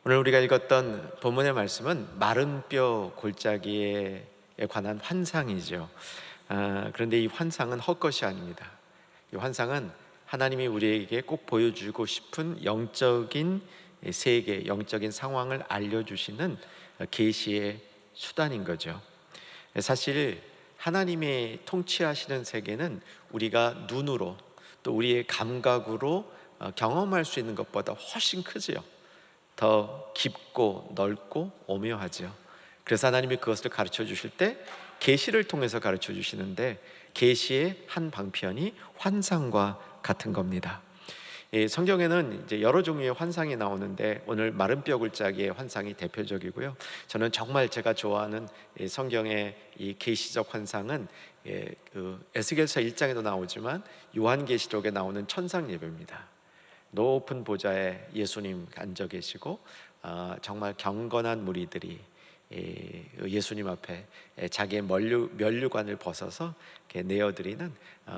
오늘 우리가 읽었던 본문의 말씀은 마른 뼈 골짜기에 관한 환상이죠. 그런데 이 환상은 헛것이 아닙니다. 이 환상은 하나님이 우리에게 꼭 보여주고 싶은 영적인 세계, 영적인 상황을 알려주시는 계시의 수단인 거죠. 사실 하나님의 통치하시는 세계는 우리가 눈으로 또 우리의 감각으로 경험할 수 있는 것보다 훨씬 크지요. 더 깊고 넓고 오묘하죠. 그래서 하나님이 그것을 가르쳐 주실 때 계시를 통해서 가르쳐 주시는데, 계시의 한 방편이 환상과 같은 겁니다. 성경에는 이제 여러 종류의 환상이 나오는데 오늘 마른 뼈 골짜기의 환상이 대표적이고요. 저는 정말 제가 좋아하는 성경의 이 계시적 환상은 에스겔서 1장에도 나오지만 요한계시록에 나오는 천상 예배입니다. 높은 보좌에 예수님 앉아 계시고 정말 경건한 무리들이 예수님 앞에 자기의 면류관을 벗어서 내어드리는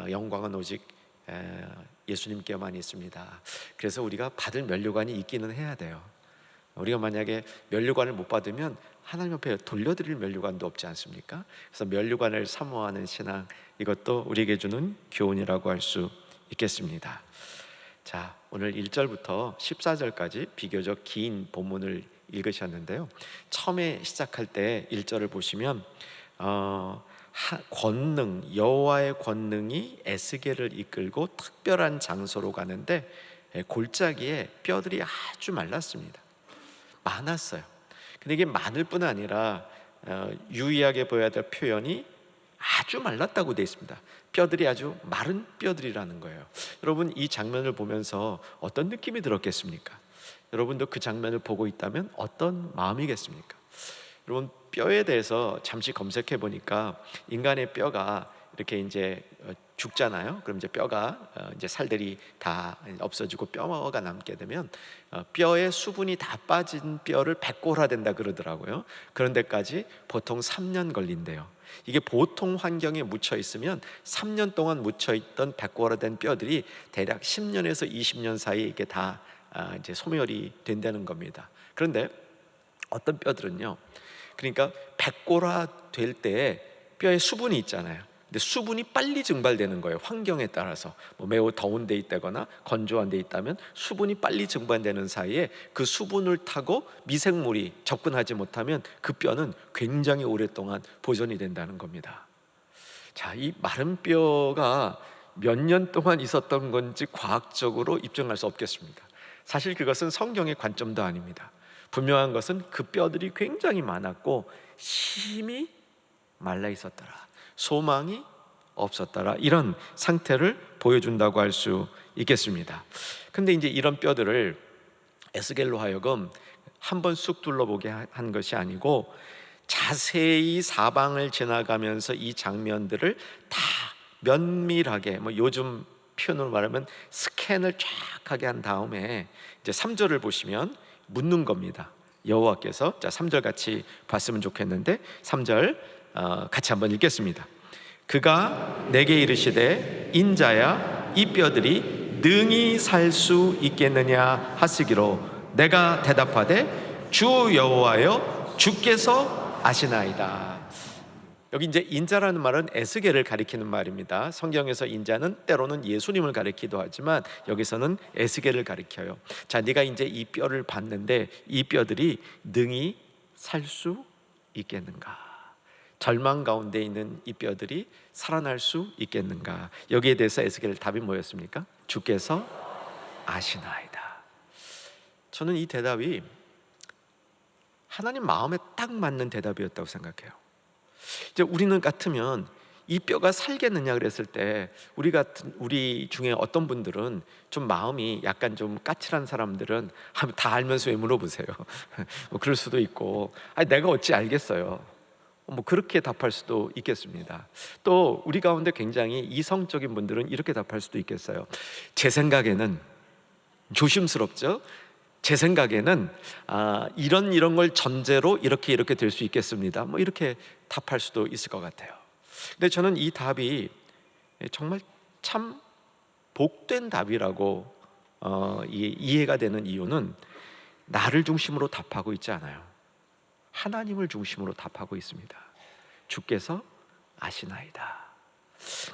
영광은 오직 예수님께만 있습니다. 그래서 우리가 받을 면류관이 있기는 해야 돼요. 우리가 만약에 면류관을 못 받으면 하나님 앞에 돌려드릴 면류관도 없지 않습니까? 그래서 면류관을 사모하는 신앙, 이것도 우리에게 주는 교훈이라고 할 수 있겠습니다. 자, 오늘 1절부터 14절까지 비교적 긴 본문을 읽으셨는데요. 처음에 시작할 때 1절을 보시면 여호와의 권능이 에스겔을 이끌고 특별한 장소로 가는데 골짜기에 뼈들이 아주 말랐습니다. 많았어요. 근데 이게 많을 뿐 아니라 유의하게 보여야 될 표현이 아주 말랐다고 되어 있습니다. 뼈들이 아주 마른 뼈들이라는 거예요. 여러분, 이 장면을 보면서 어떤 느낌이 들었겠습니까? 여러분도 그 장면을 보고 있다면 어떤 마음이겠습니까? 여러분, 뼈에 대해서 잠시 검색해 보니까 인간의 뼈가 이렇게 이제 죽잖아요. 그럼 이제 뼈가 이제 살들이 다 없어지고 뼈가 남게 되면 뼈의 수분이 다 빠진 뼈를 백골화된다 그러더라고요. 그런 데까지 보통 3년 걸린대요. 이게 보통 환경에 묻혀 있으면 3년 동안 묻혀 있던 백골화된 뼈들이 대략 10년에서 20년 사이에 이게 다 이제 소멸이 된다는 겁니다. 그런데 어떤 뼈들은요, 그러니까 백골화 될 때 뼈에 수분이 있잖아요. 근데 수분이 빨리 증발되는 거예요. 환경에 따라서 매우 더운 데 있다거나 건조한 데 있다면 수분이 빨리 증발되는 사이에 그 수분을 타고 미생물이 접근하지 못하면 그 뼈는 굉장히 오랫동안 보존이 된다는 겁니다. 자, 이 마른 뼈가 몇 년 동안 있었던 건지 과학적으로 입증할 수 없겠습니다. 사실 그것은 성경의 관점도 아닙니다. 분명한 것은 그 뼈들이 굉장히 많았고 심히 말라 있었더라, 소망이 없었더라, 이런 상태를 보여준다고 할 수 있겠습니다. 근데 이제 이런 뼈들을 에스겔로 하여금 한번 쑥 둘러보게 한 것이 아니고 자세히 사방을 지나가면서 이 장면들을 다 면밀하게, 요즘 표현으로 말하면 스캔을 쫙 하게 한 다음에 이제 3절을 보시면 묻는 겁니다. 여호와께서, 자 3절 같이 봤으면 좋겠는데 3절 같이 한번 읽겠습니다. 그가 내게 이르시되 인자야, 이 뼈들이 능히 살 수 있겠느냐 하시기로 내가 대답하되 주 여호와여, 주께서 아시나이다. 여기 이제 인자라는 말은 에스겔을 가리키는 말입니다. 성경에서 인자는 때로는 예수님을 가리키기도 하지만 여기서는 에스겔을 가리켜요. 자, 네가 이제 이 뼈를 봤는데 이 뼈들이 능히 살 수 있겠는가? 절망 가운데 있는 이 뼈들이 살아날 수 있겠는가? 여기에 대해서 에스겔 답이 뭐였습니까? 주께서 아시나이다. 저는 이 대답이 하나님 마음에 딱 맞는 대답이었다고 생각해요. 이제 우리는 같으면 이 뼈가 살겠느냐 그랬을 때 우리 중에 어떤 분들은 좀 마음이 약간 좀 까칠한 사람들은 다 알면서 왜 물어보세요? 그럴 수도 있고, 내가 어찌 알겠어요? 그렇게 답할 수도 있겠습니다. 또 우리 가운데 굉장히 이성적인 분들은 이렇게 답할 수도 있겠어요. 제 생각에는, 조심스럽죠? 제 생각에는 이런 걸 전제로 이렇게 될 수 있겠습니다. 이렇게 답할 수도 있을 것 같아요. 근데 저는 이 답이 정말 참 복된 답이라고 이해가 되는 이유는 나를 중심으로 답하고 있지 않아요. 하나님을 중심으로 답하고 있습니다. 주께서 아시나이다.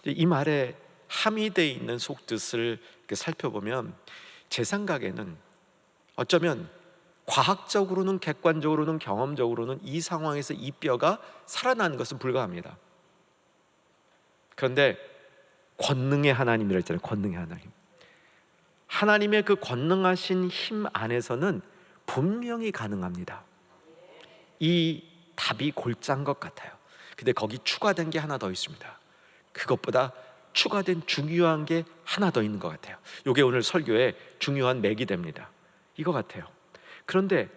이 말에 함의되어 있는 속뜻을 살펴보면 제 생각에는 어쩌면 과학적으로는, 객관적으로는, 경험적으로는 이 상황에서 이 뼈가 살아나는 것은 불가합니다. 그런데 권능의 하나님이라 했잖아요. 권능의 하나님. 하나님의 그 권능하신 힘 안에서는 분명히 가능합니다. 이 답이 골짜인 것 같아요. 근데 거기 추가된 게 하나 더 있습니다. 그것보다 추가된 중요한 게 하나 더 있는 것 같아요. 이게 오늘 설교의 중요한 맥이 됩니다. 이거 같아요. 그런데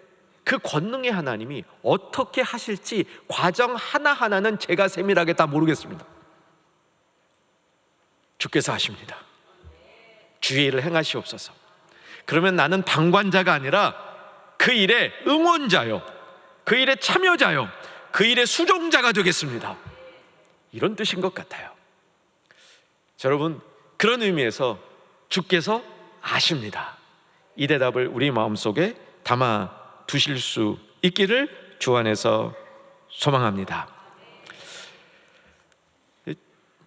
그 권능의 하나님이 어떻게 하실지 과정 하나하나는 제가 세밀하게 다 모르겠습니다. 주께서 하십니다. 주의 일을 행하시옵소서. 그러면 나는 방관자가 아니라 그 일의 응원자요, 그 일의 참여자요, 그 일의 수종자가 되겠습니다. 이런 뜻인 것 같아요. 자, 여러분, 그런 의미에서 주께서 아십니다. 이 대답을 우리 마음속에 담아 두실 수 있기를 주 안에서 소망합니다.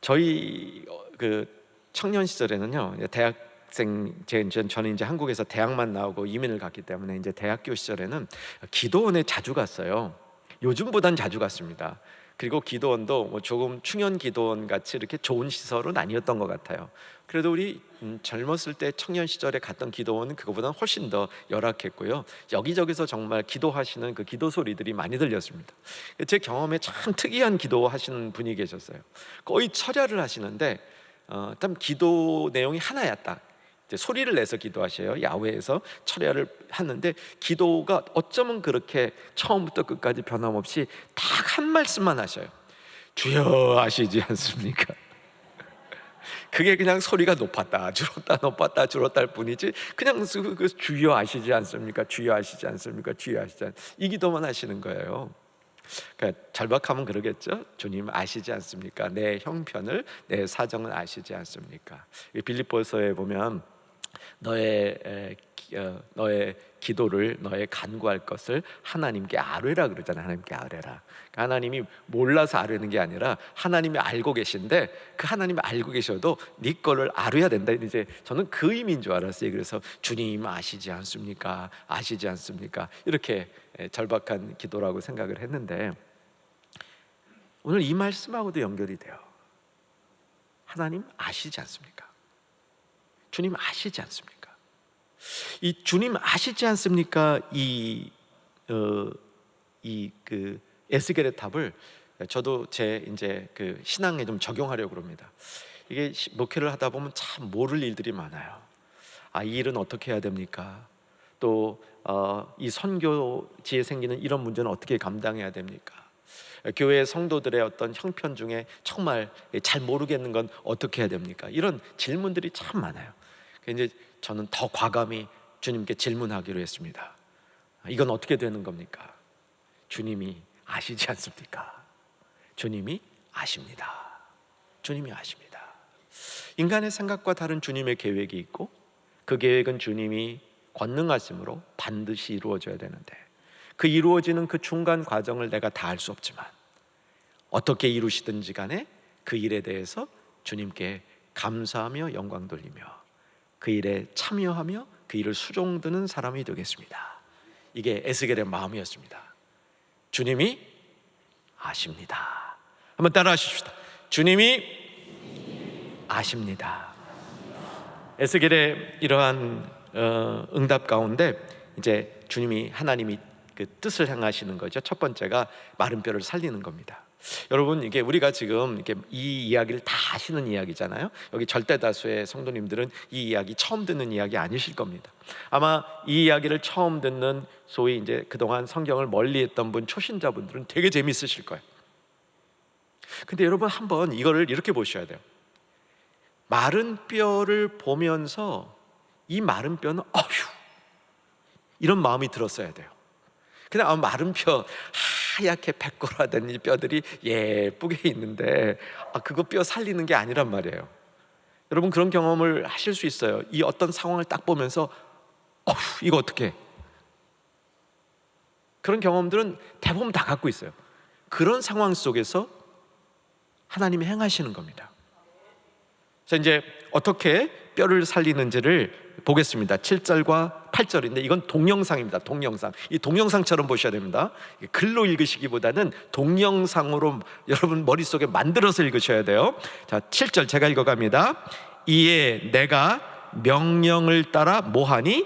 저희 그 청년 시절에는요, 대학생, 저는 이제 한국에서 대학만 나오고 이민을 갔기 때문에 이제 대학교 시절에는 기도원에 자주 갔어요. 요즘보단 자주 갔습니다. 그리고 기도원도 뭐 조금 충연 기도원 같이 이렇게 좋은 시설은 아니었던 것 같아요. 그래도 우리 젊었을 때 청년 시절에 갔던 기도원은 그거보다는 훨씬 더 열악했고요. 여기저기서 정말 기도하시는 그 기도 소리들이 많이 들렸습니다. 제 경험에 참 특이한 기도하시는 분이 계셨어요. 거의 철야를 하시는데 참 기도 내용이 하나야. 딱 이제 소리를 내서 기도하셔요. 야외에서 철야를 하는데 기도가 어쩌면 그렇게 처음부터 끝까지 변함없이 딱 한 말씀만 하셔요. 주여 아시지 않습니까? 그게 그냥 소리가 높았다 줄었다 높았다 줄었다 할 뿐이지, 그냥 그 주여 아시지 않습니까? 주여 아시지 않습니까? 주여 아시지 않습니까? 이 기도만 하시는 거예요. 그러니까 절박하면 그러겠죠. 주님 아시지 않습니까? 내 형편을, 내 사정을 아시지 않습니까? 빌립보서에 보면 너의 기도를, 너의 간구할 것을 하나님께 아뢰라 그러잖아요. 하나님께 아뢰라. 그러니까 하나님이 몰라서 아뢰는 게 아니라 하나님이 알고 계신데, 그 하나님이 알고 계셔도 네 거를 아뢰야 된다. 이제 저는 그 의미인 줄 알았어요. 그래서 주님 아시지 않습니까? 아시지 않습니까? 이렇게 절박한 기도라고 생각을 했는데, 오늘 이 말씀하고도 연결이 돼요. 하나님 아시지 않습니까? 주님 아시지 않습니까? 이 주님 아시지 않습니까? 그 에스겔의 탑을 저도 제 이제 그 신앙에 좀 적용하려고 합니다. 이게 목회를 하다 보면 참 모를 일들이 많아요. 이 일은 어떻게 해야 됩니까? 또 이 선교지에 생기는 이런 문제는 어떻게 감당해야 됩니까? 교회 성도들의 어떤 형편 중에 정말 잘 모르겠는 건 어떻게 해야 됩니까? 이런 질문들이 참 많아요. 이제 저는 더 과감히 주님께 질문하기로 했습니다. 이건 어떻게 되는 겁니까? 주님이 아시지 않습니까? 주님이 아십니다. 주님이 아십니다. 인간의 생각과 다른 주님의 계획이 있고, 그 계획은 주님이 권능하심으로 반드시 이루어져야 되는데, 그 이루어지는 그 중간 과정을 내가 다 알 수 없지만 어떻게 이루시든지 간에 그 일에 대해서 주님께 감사하며 영광 돌리며 그 일에 참여하며 그 일을 수종드는 사람이 되겠습니다. 이게 에스겔의 마음이었습니다. 주님이 아십니다. 한번 따라 하십시다. 주님이 아십니다. 에스겔의 이러한 응답 가운데 이제 주님이, 하나님이 그 뜻을 행하시는 거죠. 첫 번째가 마른 뼈를 살리는 겁니다. 여러분, 이게 우리가 지금 이렇게 이 이야기를 다 아시는 이야기잖아요. 여기 절대 다수의 성도님들은 이 이야기 처음 듣는 이야기 아니실 겁니다. 아마 이 이야기를 처음 듣는 소위 이제 그동안 성경을 멀리했던 분, 초신자분들은 되게 재밌으실 거예요. 근데 여러분, 한번 이거를 이렇게 보셔야 돼요. 마른 뼈를 보면서 이 마른 뼈는 어휴, 이런 마음이 들었어야 돼요. 그냥 마른 뼈, 하얗게 백골화된 이 뼈들이 예쁘게 있는데 그거 뼈 살리는 게 아니란 말이에요. 여러분, 그런 경험을 하실 수 있어요. 이 어떤 상황을 딱 보면서 어휴, 이거 어떡해? 그런 경험들은 대부분 다 갖고 있어요. 그런 상황 속에서 하나님이 행하시는 겁니다. 자, 이제 어떻게 뼈를 살리는지를 보겠습니다. 7절과 8절인데 이건 동영상입니다. 동영상. 이 동영상처럼 보셔야 됩니다. 글로 읽으시기보다는 동영상으로 여러분 머릿속에 만들어서 읽으셔야 돼요. 자, 7절 제가 읽어갑니다. 이에 내가 명령을 따라 뭐하니?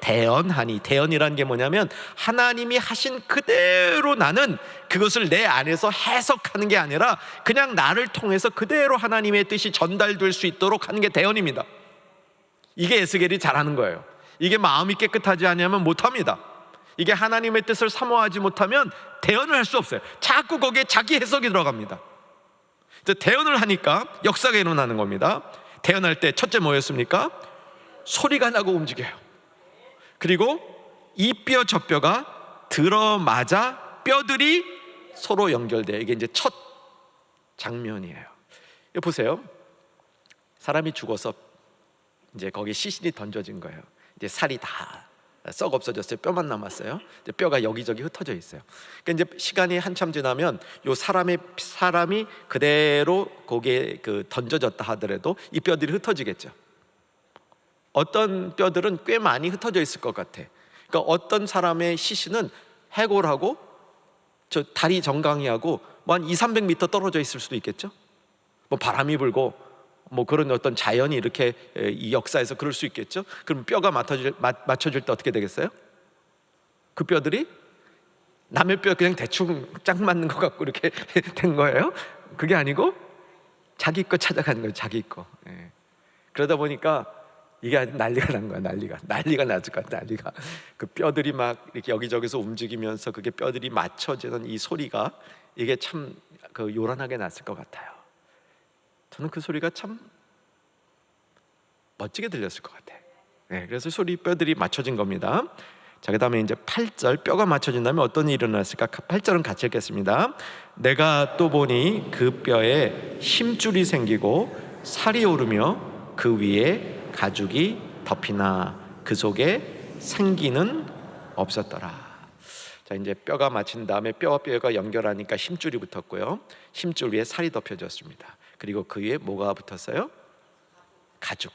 대언하니. 대언이라는 게 뭐냐면 하나님이 하신 그대로 나는 그것을 내 안에서 해석하는 게 아니라 그냥 나를 통해서 그대로 하나님의 뜻이 전달될 수 있도록 하는 게 대언입니다. 이게 에스겔이 잘하는 거예요. 이게 마음이 깨끗하지 않으면 못합니다. 이게 하나님의 뜻을 사모하지 못하면 대언을 할 수 없어요. 자꾸 거기에 자기 해석이 들어갑니다. 대언을 하니까 역사가 일어나는 겁니다. 대언할 때 첫째 뭐였습니까? 소리가 나고 움직여요. 그리고 이 뼈 저 뼈가 들어맞아 뼈들이 서로 연결돼요. 이게 이제 첫 장면이에요. 이거 보세요. 사람이 죽어서 이제 거기 시신이 던져진 거예요. 이제 살이 다 썩 없어졌어요. 뼈만 남았어요. 이제 뼈가 여기저기 흩어져 있어요. 그러니까 이제 시간이 한참 지나면 요 사람이 그대로 거기에 던져졌다 하더라도 이 뼈들이 흩어지겠죠. 어떤 뼈들은 꽤 많이 흩어져 있을 것 같아. 그러니까 어떤 사람의 시신은 해골하고 저 다리 정강이하고 뭐 한 200~300m 떨어져 있을 수도 있겠죠. 뭐 바람이 불고 뭐 그런 어떤 자연이 이렇게 이 역사에서 그럴 수 있겠죠. 그럼 뼈가 맞춰질 때 어떻게 되겠어요? 그 뼈들이 남의 뼈 그냥 대충 짝 맞는 것 같고 이렇게 된 거예요. 그게 아니고 자기 거 찾아가는 거예요. 자기 거. 그러다 보니까 이게 아주 난리가 난 거야. 난리가 났을 것 같아. 난리가. 그 뼈들이 막 이렇게 여기저기서 움직이면서 그게 뼈들이 맞춰지는 이 소리가 이게 참 요란하게 났을 것 같아요. 저는 그 소리가 참 멋지게 들렸을 것 같아요. 그래서 뼈들이 맞춰진 겁니다. 자, 그 다음에 이제 8절 뼈가 맞춰진다면 어떤 일이 일어났을까? 8절은 같이 읽겠습니다. 내가 또 보니 그 뼈에 힘줄이 생기고 살이 오르며 그 위에 가죽이 덮이나 그 속에 생기는 없었더라. 자, 이제 뼈가 맞힌 다음에 뼈와 뼈가 연결하니까 힘줄이 붙었고요. 힘줄 위에 살이 덮여졌습니다. 그리고 그 위에 뭐가 붙었어요?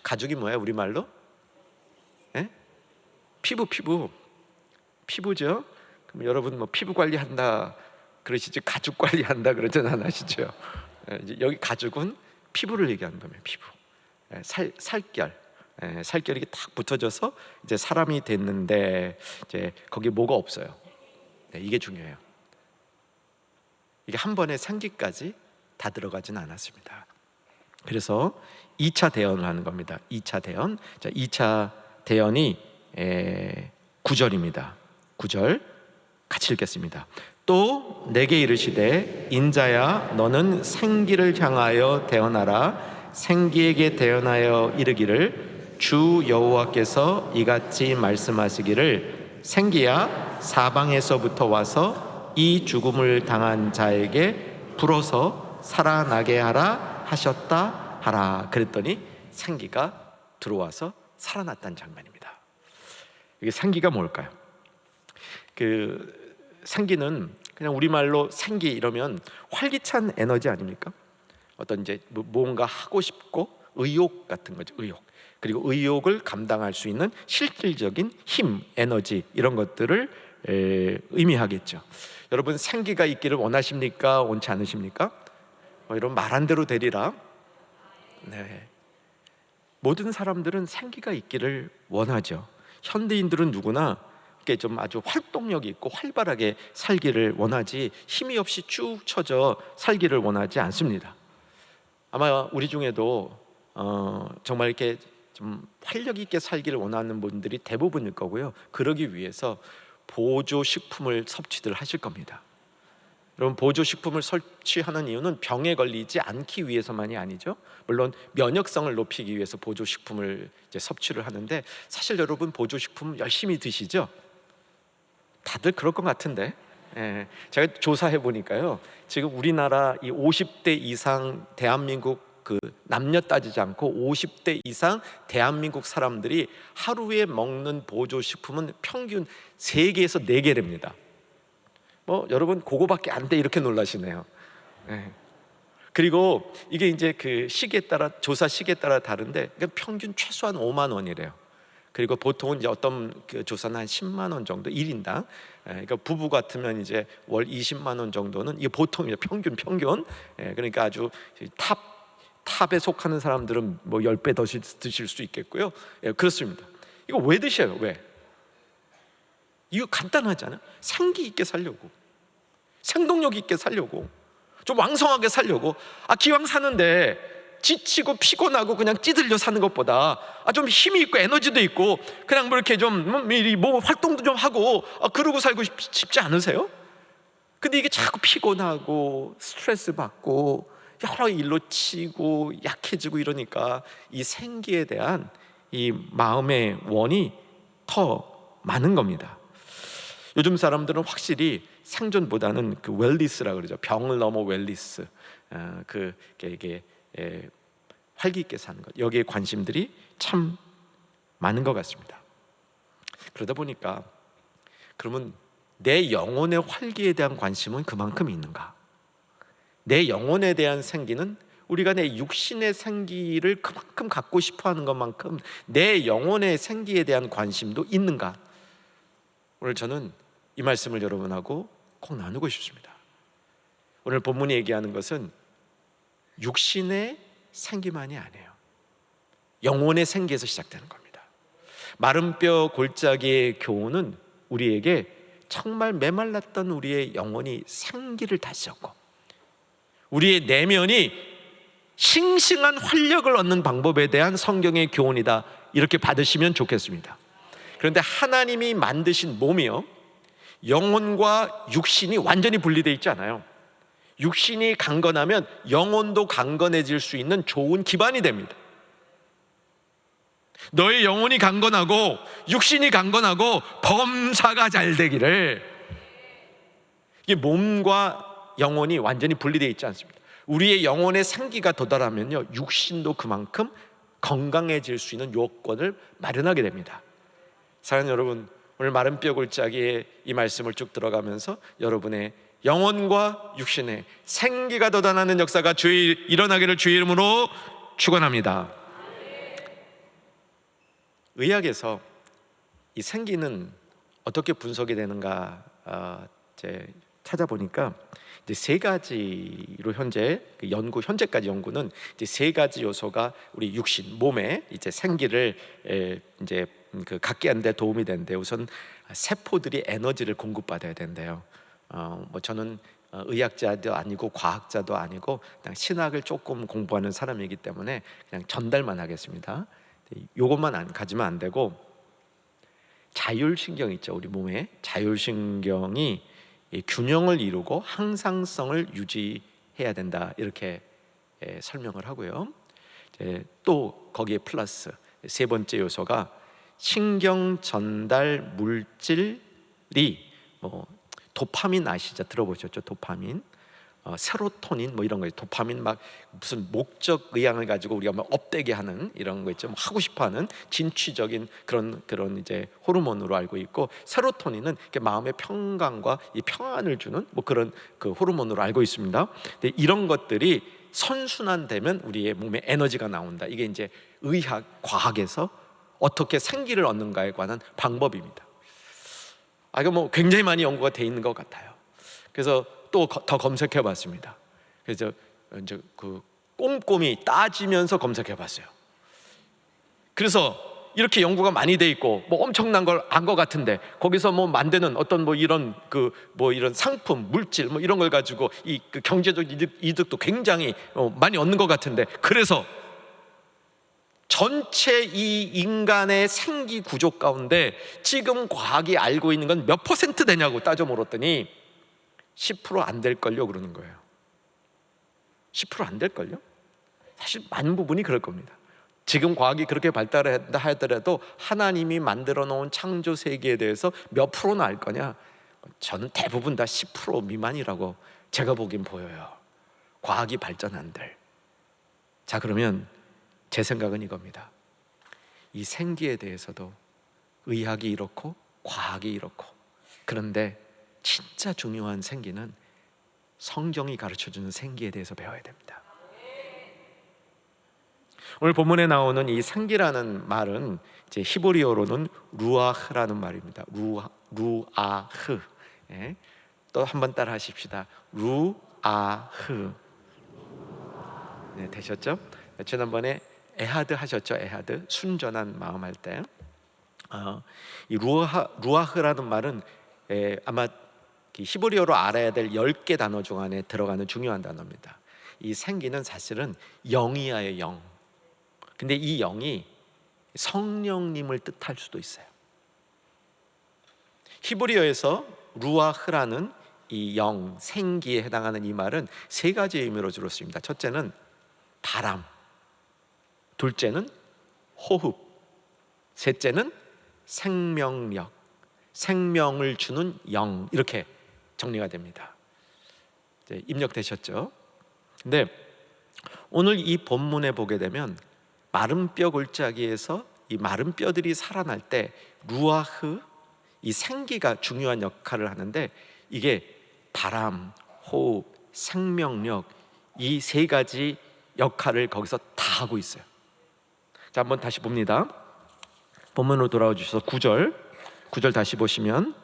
가죽이 뭐예요? 우리말로? 피부죠? 그럼 여러분 뭐 피부 관리한다 그러시지 가죽 관리한다 그러진 않으시죠? 이제 여기 가죽은 피부를 얘기하는 겁니다. 피부. 살결이 딱 붙어져서 이제 사람이 됐는데 이제 거기 뭐가 없어요. 이게 중요해요. 이게 한 번에 생기까지 다 들어가진 않았습니다. 그래서 2차 대언을 하는 겁니다. 2차 대언. 자, 2차 대언이 9절입니다. 9절 같이 읽겠습니다. 또 내게 이르시되 인자야 너는 생기를 향하여 대언하라. 생기에게 대언하여 이르기를 주 여호와께서 이같이 말씀하시기를 생기야 사방에서부터 와서 이 죽음을 당한 자에게 불어서 살아나게 하라 하셨다 하라. 그랬더니 생기가 들어와서 살아났다는 장면입니다. 이게 생기가 뭘까요? 생기는 그냥 우리말로 생기 이러면 활기찬 에너지 아닙니까? 어떤 이제 뭔가 하고 싶고 의욕 같은 거죠. 의욕. 그리고 의욕을 감당할 수 있는 실질적인 힘, 에너지 이런 것들을 의미하겠죠. 여러분 생기가 있기를 원하십니까? 원치 않으십니까? 이런 말한 대로 되리라. 네. 모든 사람들은 생기가 있기를 원하죠. 현대인들은 누구나 이렇게 좀 아주 활동력이 있고 활발하게 살기를 원하지 힘이 없이 쭉 처져 살기를 원하지 않습니다. 아마 우리 중에도 정말 이렇게 좀 활력 있게 살기를 원하는 분들이 대부분일 거고요. 그러기 위해서 보조식품을 섭취들 하실 겁니다. 여러분 보조식품을 섭취하는 이유는 병에 걸리지 않기 위해서만이 아니죠. 물론 면역성을 높이기 위해서 보조식품을 이제 섭취를 하는데 사실 여러분 보조식품 열심히 드시죠? 다들 그럴 것 같은데 제가 조사해 보니까요. 지금 우리나라 이 50대 이상 대한민국 남녀 따지지 않고 50대 이상 대한민국 사람들이 하루에 먹는 보조식품은 평균 3개에서 4개랍니다. 여러분 그거밖에 안 돼 이렇게 놀라시네요. 예. 그리고 이게 이제 그 시기에 따라, 조사 시기에 따라 다른데, 그러니까 평균 최소한 5만 원이래요. 그리고 보통은 이제 어떤 그 조사는 한 10만 원 정도 1인당. 그러니까 부부 같으면 이제 월 20만 원 정도는, 이게 보통이에요. 평균. 그러니까 아주 탑에 속하는 사람들은 뭐 10배 더 드실 수 있겠고요. 그렇습니다. 이거 왜 드셔요? 왜? 이거 간단하잖아요. 생기 있게 살려고, 생동력 있게 살려고, 좀 왕성하게 살려고. 기왕 사는데 지치고 피곤하고 그냥 찌들려 사는 것보다 좀 힘이 있고 에너지도 있고 그냥 뭐 이렇게 좀 미리 뭐 활동도 좀 하고 그러고 살고 싶지 않으세요? 근데 이게 자꾸 피곤하고 스트레스 받고 여러 일로 치고 약해지고 이러니까 이 생기에 대한 이 마음의 원이 더 많은 겁니다. 요즘 사람들은 확실히 생존보다는 그 웰리스라 그러죠. 병을 넘어 웰리스, 이게 활기 있게 사는 것, 여기에 관심들이 참 많은 것 같습니다. 그러다 보니까 그러면 내 영혼의 활기에 대한 관심은 그만큼 있는가? 내 영혼에 대한 생기는, 우리가 내 육신의 생기를 그만큼 갖고 싶어하는 것만큼 내 영혼의 생기에 대한 관심도 있는가? 오늘 저는 이 말씀을 여러분하고 꼭 나누고 싶습니다. 오늘 본문이 얘기하는 것은 육신의 생기만이 아니에요. 영혼의 생기에서 시작되는 겁니다. 마른 뼈 골짜기의 교훈은 우리에게 정말 메말랐던 우리의 영혼이 생기를 다시 얻고 우리의 내면이 싱싱한 활력을 얻는 방법에 대한 성경의 교훈이다, 이렇게 받으시면 좋겠습니다. 그런데 하나님이 만드신 몸이요, 영혼과 육신이 완전히 분리되어 있지 않아요. 육신이 강건하면 영혼도 강건해질 수 있는 좋은 기반이 됩니다. 너의 영혼이 강건하고 육신이 강건하고 범사가 잘 되기를. 이게 몸과 영혼이 완전히 분리되어 있지 않습니다. 우리의 영혼의 생기가 도달하면요, 육신도 그만큼 건강해질 수 있는 요건을 마련하게 됩니다. 사랑하는 여러분, 오늘 마른 뼈 골짜기에 이 말씀을 쭉 들어가면서 여러분의 영혼과 육신의 생기가 돋아나는 역사가 일어나기를 주의 이름으로 축원합니다. 의학에서 이 생기는 어떻게 분석이 되는가 찾아보니까 이제 세 가지로 현재까지 연구는 이제 세 가지 요소가 우리 육신 몸에 이제 생기를 이제 갖게 하는 데 도움이 되는데, 우선 세포들이 에너지를 공급받아야 된대요. 저는 의학자도 아니고 과학자도 아니고 그냥 신학을 조금 공부하는 사람이기 때문에 그냥 전달만 하겠습니다. 요것만 가지면 안 되고, 자율신경 있죠. 우리 몸에 자율신경이 균형을 이루고 항상성을 유지해야 된다, 이렇게 설명을 하고요. 또 거기에 플러스 세 번째 요소가 신경 전달 물질이, 도파민 아시죠? 들어보셨죠? 도파민, 세로토닌 이런 거, 도파민 막 무슨 목적 의향을 가지고 우리가 막 업되게 하는 이런 거 있죠. 하고 싶어하는 진취적인 그런 이제 호르몬으로 알고 있고, 세로토닌은 마음의 평강과 이 평안을 주는 그런 그 호르몬으로 알고 있습니다. 근데 이런 것들이 선순환되면 우리의 몸에 에너지가 나온다. 이게 이제 의학, 과학에서 어떻게 생기를 얻는가에 관한 방법입니다. 이거 굉장히 많이 연구가 돼 있는 것 같아요. 그래서 또 더 검색해 봤습니다. 그래서 이제 꼼꼼히 따지면서 검색해 봤어요. 그래서 이렇게 연구가 많이 돼 있고 엄청난 걸 안 것 같은데, 거기서 만드는 어떤 이런 이런 상품, 물질 이런 걸 가지고 이 경제적 이득도 굉장히 많이 얻는 것 같은데, 그래서 전체 이 인간의 생기 구조 가운데 지금 과학이 알고 있는 건 몇 퍼센트 되냐고 따져 물었더니 10% 안 될걸요 그러는 거예요. 10% 안 될걸요? 사실 많은 부분이 그럴 겁니다. 지금 과학이 그렇게 발달한다 하더라도 하나님이 만들어 놓은 창조 세계에 대해서 몇 프로나 알 거냐? 저는 대부분 다 10% 미만이라고 제가 보긴 보여요. 과학이 발전 안 될. 자, 그러면 제 생각은 이겁니다. 이 생기에 대해서도 의학이 이렇고 과학이 이렇고, 그런데 진짜 중요한 생기는 성경이 가르쳐주는 생기에 대해서 배워야 됩니다. 오늘 본문에 나오는 이 생기라는 말은 이제 히브리어로는 루아흐라는 말입니다. 루아흐. 예. 또 한 번 따라 하십시다. 루아흐. 네, 되셨죠? 지난번에 에하드 하셨죠? 에하드, 순전한 마음 할 때. 이 루아흐라는 말은 아마 히브리어로 알아야 될 10개 단어 중 안에 들어가는 중요한 단어입니다. 이 생기는 사실은 영이야의 영. 근데 이 영이 성령님을 뜻할 수도 있어요. 히브리어에서 루아흐라는 이 영, 생기에 해당하는 이 말은 세 가지의 의미로 주로 쓰입니다. 첫째는 바람, 둘째는 호흡, 셋째는 생명력, 생명을 주는 영, 이렇게 정리가 됩니다. 이제 입력되셨죠? 근데 오늘 이 본문에 보게 되면 마른 뼈 골짜기에서 이 마른 뼈들이 살아날 때 루아흐, 이 생기가 중요한 역할을 하는데, 이게 바람, 호흡, 생명력, 이 세 가지 역할을 거기서 다 하고 있어요. 자, 한번 다시 봅니다. 본문으로 돌아와 주셔서 9절 다시 보시면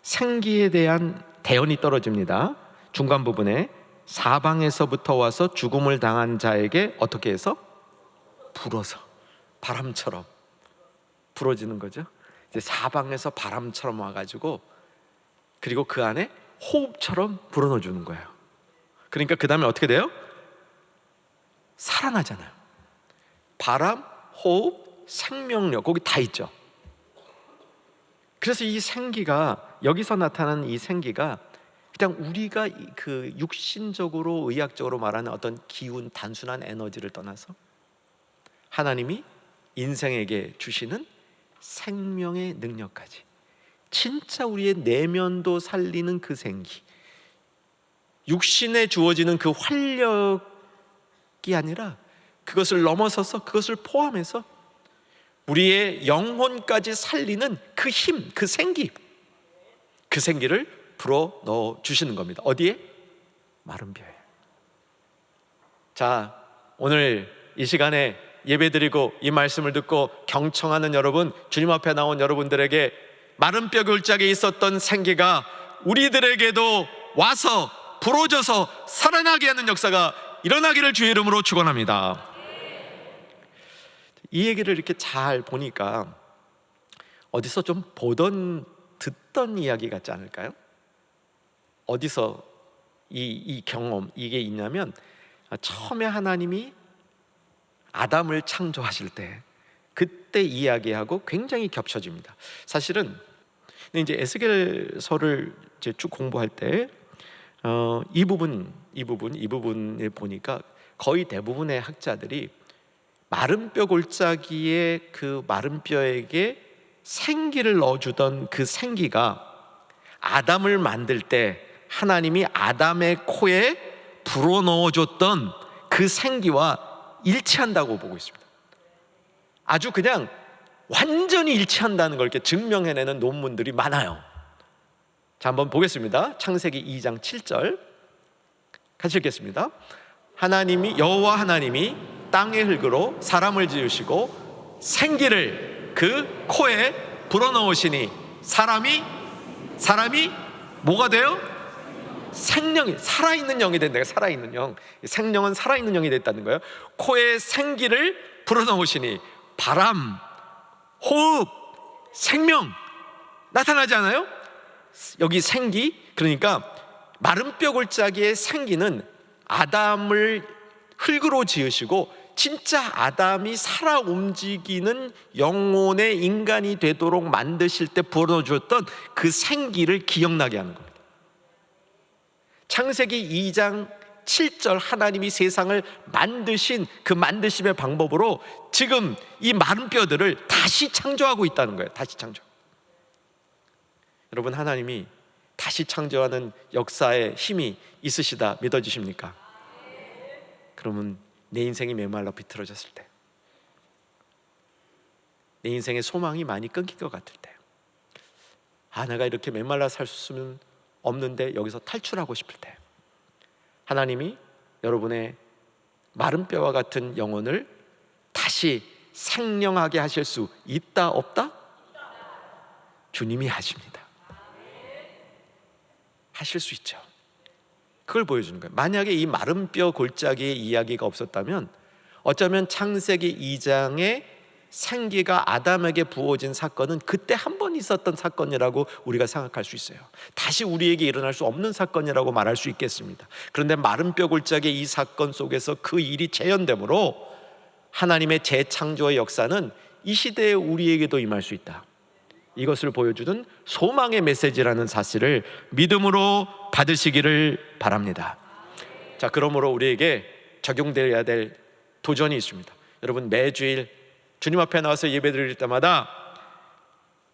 생기에 대한 대언이 떨어집니다. 중간 부분에 사방에서부터 와서 죽음을 당한 자에게 어떻게 해서? 불어서, 바람처럼 불어지는 거죠. 이제 사방에서 바람처럼 와가지고, 그리고 그 안에 호흡처럼 불어넣어 주는 거예요. 그러니까 그 다음에 어떻게 돼요? 살아나잖아요. 바람, 호흡, 생명력, 거기 다 있죠. 그래서 이 생기가, 여기서 나타나는 이 생기가 그냥 우리가 그 육신적으로 의학적으로 말하는 어떤 기운, 단순한 에너지를 떠나서 하나님이 인생에게 주시는 생명의 능력까지, 진짜 우리의 내면도 살리는 그 생기, 육신에 주어지는 그 활력이 아니라 그것을 넘어서서, 그것을 포함해서 우리의 영혼까지 살리는 그 힘, 그 생기, 그 생기를 불어 넣어 주시는 겁니다. 어디에? 마른 뼈에. 자, 오늘 이 시간에 예배드리고 이 말씀을 듣고 경청하는 여러분, 주님 앞에 나온 여러분들에게 마른 뼈 골짜기에 있었던 생기가 우리들에게도 와서 부러져서 살아나게 하는 역사가 일어나기를 주의 이름으로 축원합니다. 이 얘기를 이렇게 잘 보니까 어디서 좀 보던 듣던 이야기 같지 않을까요? 어디서 이 경험, 이게 있냐면, 처음에 하나님이 아담을 창조하실 때 그때 이야기하고 굉장히 겹쳐집니다. 사실은 이제 에스겔서를 이제 쭉 공부할 때 이 부분을 보니까 거의 대부분의 학자들이 마른 뼈 골짜기에 그 마른 뼈에게 생기를 넣어주던 그 생기가 아담을 만들 때 하나님이 아담의 코에 불어넣어줬던 그 생기와 일치한다고 보고 있습니다. 아주 그냥 완전히 일치한다는 걸 이렇게 증명해내는 논문들이 많아요. 자, 한번 보겠습니다. 창세기 2장 7절 같이 읽겠습니다. 여호와 하나님이 땅의 흙으로 사람을 지으시고 생기를 그 코에 불어넣으시니 사람이 뭐가 돼요? 생명이, 살아있는 영이 된다. 살아있는 영, 생명은 살아있는 영이 됐다는 거예요. 코에 생기를 불어넣으시니 바람, 호흡, 생명 나타나지 않아요? 여기 생기, 그러니까 마른 뼈 골짜기의 생기는 아담을 흙으로 지으시고 진짜 아담이 살아 움직이는 영혼의 인간이 되도록 만드실 때 불어주었던 그 생기를 기억나게 하는 겁니다. 창세기 2장 7절 하나님이 세상을 만드신 그 만드심의 방법으로 지금 이 마른 뼈들을 다시 창조하고 있다는 거예요. 다시 창조. 여러분, 하나님이 다시 창조하는 역사의 힘이 있으시다 믿어지십니까? 그러면 내 인생이 메말라 비틀어졌을 때, 내 인생의 소망이 많이 끊긴 것 같을 때, 내가 이렇게 메말라 살 수는 없는데 여기서 탈출하고 싶을 때 하나님이 여러분의 마른 뼈와 같은 영혼을 다시 생명하게 하실 수 있다 없다? 주님이 하십니다. 하실 수 있죠. 그걸 보여주는 거예요. 만약에 이 마른 뼈 골짜기의 이야기가 없었다면 어쩌면 창세기 2장의 생기가 아담에게 부어진 사건은 그때 한 번 있었던 사건이라고 우리가 생각할 수 있어요. 다시 우리에게 일어날 수 없는 사건이라고 말할 수 있겠습니다. 그런데 마른 뼈 골짜기의 이 사건 속에서 그 일이 재현되므로 하나님의 재창조의 역사는 이 시대에 우리에게도 임할 수 있다. 이것을 보여주는 소망의 메시지라는 사실을 믿음으로 받으시기를 바랍니다. 자, 그러므로 우리에게 적용되어야 될 도전이 있습니다. 여러분, 매주일 주님 앞에 나와서 예배드릴 때마다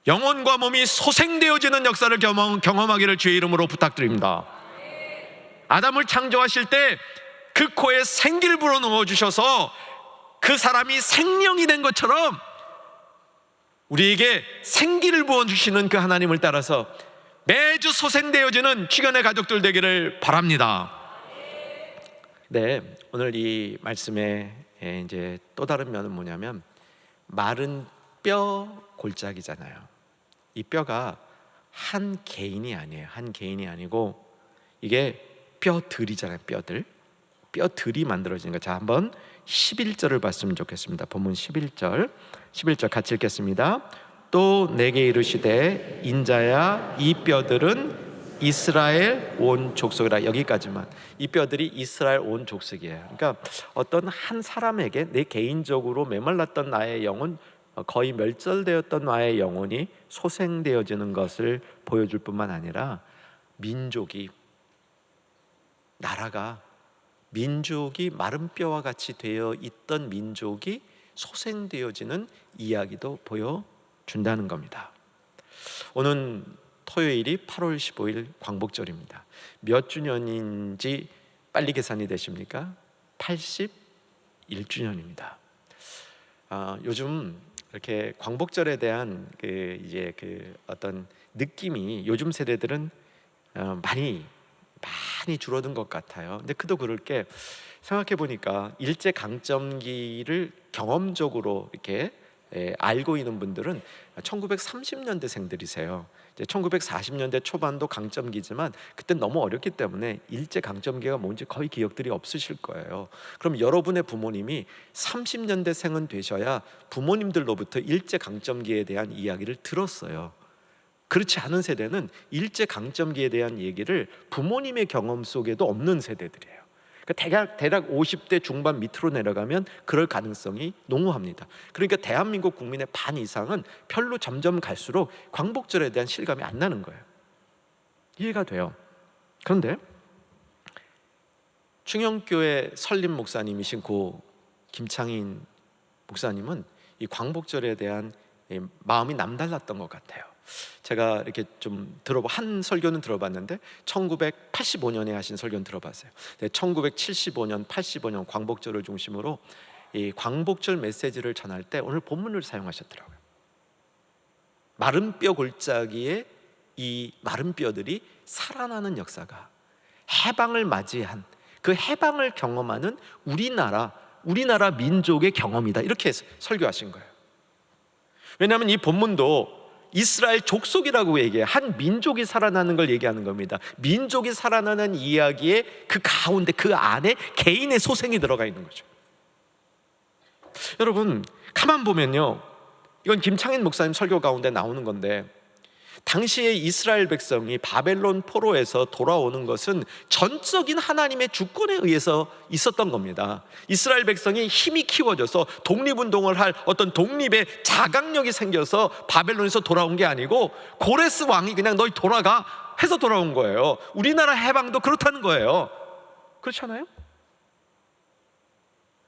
영혼과 몸이 소생되어지는 역사를 경험하기를 주의 이름으로 부탁드립니다. 아담을 창조하실 때 그 코에 생기를 불어넣어 주셔서 그 사람이 생명이 된 것처럼 우리에게 생기를 부어주시는 그 하나님을 따라서 매주 소생되어지는 주변의 가족들 되기를 바랍니다. 네, 오늘 이 말씀의 이제 또 다른 면은 뭐냐면 마른 뼈 골짜기잖아요. 이 뼈가 한 개인이 아니에요. 한 개인이 아니고 이게 뼈들이잖아요. 뼈들이 만들어지는 거. 자, 한번 11절을 봤으면 좋겠습니다. 본문 11절 같이 읽겠습니다. 또 내게 이르시되 인자야 이 뼈들은 이스라엘 온 족속이라. 여기까지만. 이 뼈들이 이스라엘 온 족속이에요. 그러니까 어떤 한 사람에게 내 개인적으로 메말랐던 나의 영혼, 거의 멸절되었던 나의 영혼이 소생되어지는 것을 보여줄 뿐만 아니라 민족이, 나라가, 민족이 마른 뼈와 같이 되어 있던 민족이 소생되어지는 이야기도 보여준다는 겁니다. 오늘 토요일이 8월 15일 광복절입니다. 몇 주년인지 빨리 계산이 되십니까? 81주년입니다. 요즘 이렇게 광복절에 대한 어떤 느낌이 요즘 세대들은 많이 줄어든 것 같아요. 근데 그도 그럴 게, 생각해 보니까 일제 강점기를 경험적으로 이렇게 알고 있는 분들은 1930년대생들이세요. 이제 1940년대 초반도 강점기지만 그때 너무 어렸기 때문에 일제 강점기가 뭔지 거의 기억들이 없으실 거예요. 그럼 여러분의 부모님이 30년대생은 되셔야 부모님들로부터 일제 강점기에 대한 이야기를 들었어요. 그렇지 않은 세대는 일제 강점기에 대한 얘기를 부모님의 경험 속에도 없는 세대들이에요. 그러니까 대략 50대 중반 밑으로 내려가면 그럴 가능성이 농후합니다. 그러니까 대한민국 국민의 반 이상은 별로 점점 갈수록 광복절에 대한 실감이 안 나는 거예요. 이해가 돼요. 그런데 충영교회 설립 목사님이신 고 김창인 목사님은 이 광복절에 대한 마음이 남달랐던 것 같아요. 제가 이렇게 좀 한 설교는 들어봤는데 1985년에 하신 설교는 들어봤어요. 1975년, 85년 광복절을 중심으로 이 광복절 메시지를 전할 때 오늘 본문을 사용하셨더라고요. 마른 뼈 골짜기에 이 마른 뼈들이 살아나는 역사가 해방을 맞이한, 그 해방을 경험하는 우리나라 민족의 경험이다, 이렇게 설교하신 거예요. 왜냐하면 이 본문도 이스라엘 족속이라고 얘기해요. 한 민족이 살아나는 걸 얘기하는 겁니다. 민족이 살아나는 이야기의 그 가운데, 그 안에 개인의 소생이 들어가 있는 거죠. 여러분, 가만 보면요, 이건 김창인 목사님 설교 가운데 나오는 건데, 당시에 이스라엘 백성이 바벨론 포로에서 돌아오는 것은 전적인 하나님의 주권에 의해서 있었던 겁니다. 이스라엘 백성이 힘이 키워져서 독립운동을 할 어떤 독립의 자각력이 생겨서 바벨론에서 돌아온 게 아니고 고레스 왕이 그냥 너희 돌아가 해서 돌아온 거예요. 우리나라 해방도 그렇다는 거예요. 그렇지 않아요?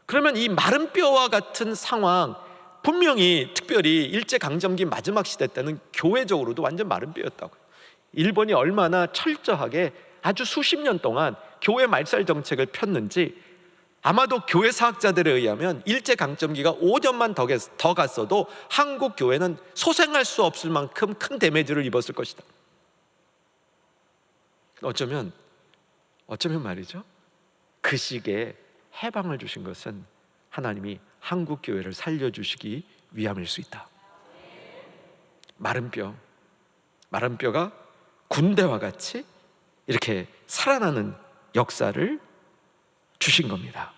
그러면 이 마른 뼈와 같은 상황, 분명히 특별히 일제강점기 마지막 시대 때는 교회적으로도 완전 마른 뼈였다고요. 일본이 얼마나 철저하게 아주 수십 년 동안 교회 말살 정책을 폈는지 아마도 교회 사학자들에 의하면 일제강점기가 5년만 더 갔어도 한국 교회는 소생할 수 없을 만큼 큰 데미지를 입었을 것이다. 어쩌면 말이죠, 그 시기에 해방을 주신 것은 하나님이 한국 교회를 살려주시기 위함일 수 있다. 마른 뼈가 군대와 같이 이렇게 살아나는 역사를 주신 겁니다.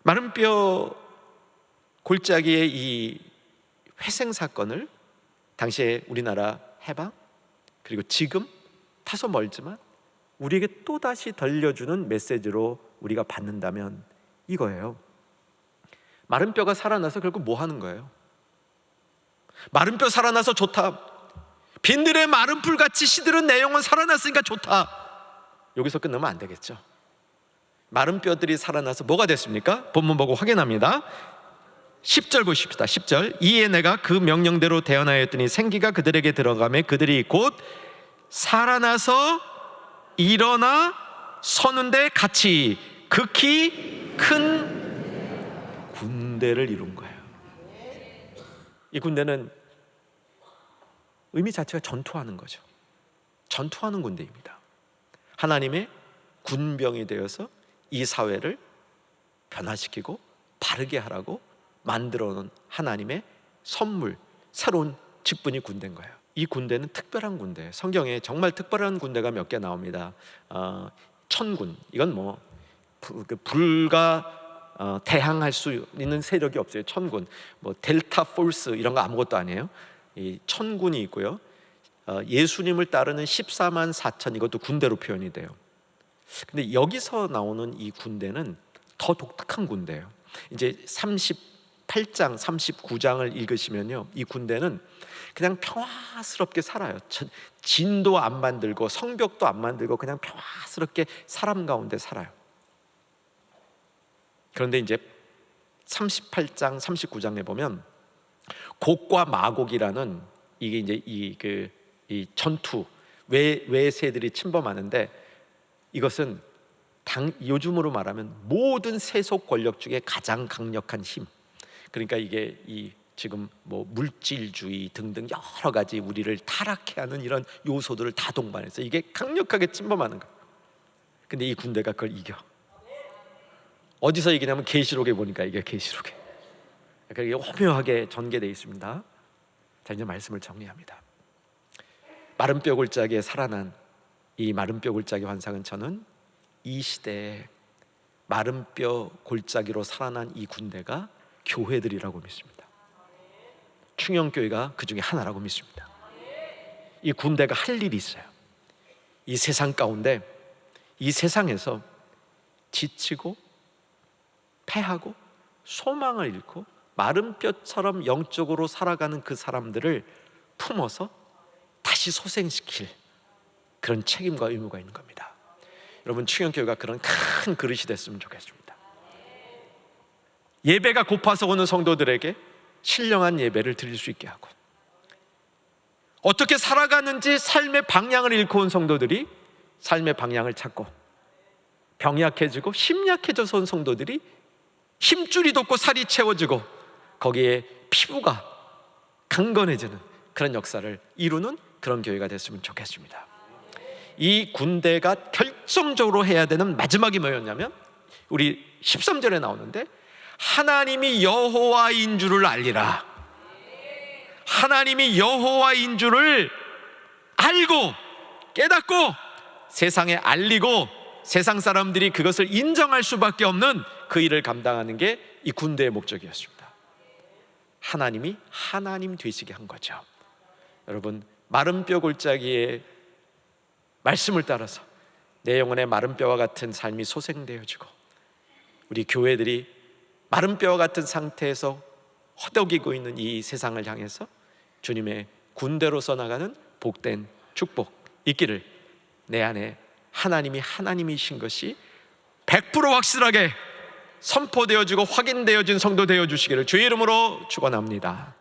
마른 뼈 골짜기의 이 회생 사건을 당시에 우리나라 해방, 그리고 지금 다소 멀지만 우리에게 또다시 들려주는 메시지로 우리가 받는다면 이거예요. 마른 뼈가 살아나서 결국 뭐 하는 거예요? 마른 뼈 살아나서 좋다. 빈들의 마른 풀같이 시들은 내 영혼 살아났으니까 좋다. 여기서 끝나면 안 되겠죠. 마른 뼈들이 살아나서 뭐가 됐습니까? 본문 보고 확인합니다. 10절 보십시다. 10절. 이에 내가 그 명령대로 대언하였더니 생기가 그들에게 들어가매 그들이 곧 살아나서 일어나 서는데 같이 극히 큰 군대를 이룬 거예요. 이 군대는 의미 자체가 전투하는 거죠. 전투하는 군대입니다. 하나님의 군병이 되어서 이 사회를 변화시키고 바르게 하라고 만들어 놓은 하나님의 선물, 새로운 직분이 군대인 거예요. 이 군대는 특별한 군대예요. 성경에 정말 특별한 군대가 몇 개 나옵니다. 천군, 이건 뭐 불과 대항할 수 있는 세력이 없어요. 천군, 뭐 델타 포스 이런 거 아무것도 아니에요. 이 천군이 있고요. 예수님을 따르는 14만 4천, 이것도 군대로 표현이 돼요. 근데 여기서 나오는 이 군대는 더 독특한 군대예요. 이제 38장, 39장을 읽으시면요, 이 군대는 그냥 평화스럽게 살아요. 진도 안 만들고 성벽도 안 만들고 그냥 평화스럽게 사람 가운데 살아요. 그런데 이제 38장, 39장에 보면 곡과 마곡이라는 이게 이제 이 전투 외세들이 침범하는데, 이것은 요즘으로 말하면 모든 세속 권력 중에 가장 강력한 힘. 그러니까 이게 지금 뭐 물질주의 등등 여러 가지 우리를 타락해 하는 이런 요소들을 다 동반해서 이게 강력하게 침범하는 거예요. 근데 이 군대가 그걸 이겨. 어디서 이기냐면 계시록에 보니까 이게 계시록에. 그러니까 이게 오묘하게 전개되어 있습니다. 자, 이제 말씀을 정리합니다. 마른 뼈 골짜기에 살아난 이 마른 뼈 골짜기 환상은, 저는 이 시대에 마른 뼈 골짜기로 살아난 이 군대가 교회들이라고 믿습니다. 충영교회가 그 중에 하나라고 믿습니다. 이 군대가 할 일이 있어요. 이 세상 가운데, 이 세상에서 지치고 패하고 소망을 잃고 마른 뼈처럼 영적으로 살아가는 그 사람들을 품어서 다시 소생시킬 그런 책임과 의무가 있는 겁니다. 여러분, 충영교회가 그런 큰 그릇이 됐으면 좋겠습니다. 예배가 고파서 오는 성도들에게 신령한 예배를 드릴 수 있게 하고, 어떻게 살아가는지 삶의 방향을 잃고 온 성도들이 삶의 방향을 찾고, 병약해지고 심약해져서 온 성도들이 힘줄이 돋고 살이 채워지고 거기에 피부가 강건해지는 그런 역사를 이루는 그런 교회가 됐으면 좋겠습니다. 이 군대가 결정적으로 해야 되는 마지막이 뭐였냐면, 우리 13절에 나오는데 하나님이 여호와인 줄을 알리라. 하나님이 여호와인 줄을 알고 깨닫고 세상에 알리고 세상 사람들이 그것을 인정할 수밖에 없는 그 일을 감당하는 게 이 군대의 목적이었습니다. 하나님이 하나님 되시게 한 거죠. 여러분, 마른 뼈 골짜기에 말씀을 따라서 내 영혼의 마른 뼈와 같은 삶이 소생되어지고, 우리 교회들이 마른 뼈와 같은 상태에서 허덕이고 있는 이 세상을 향해서 주님의 군대로서 나가는 복된 축복 있기를, 내 안에 하나님이 하나님이신 것이 100% 확실하게 선포되어지고 확인되어진 성도 되어주시기를 주의 이름으로 축원합니다.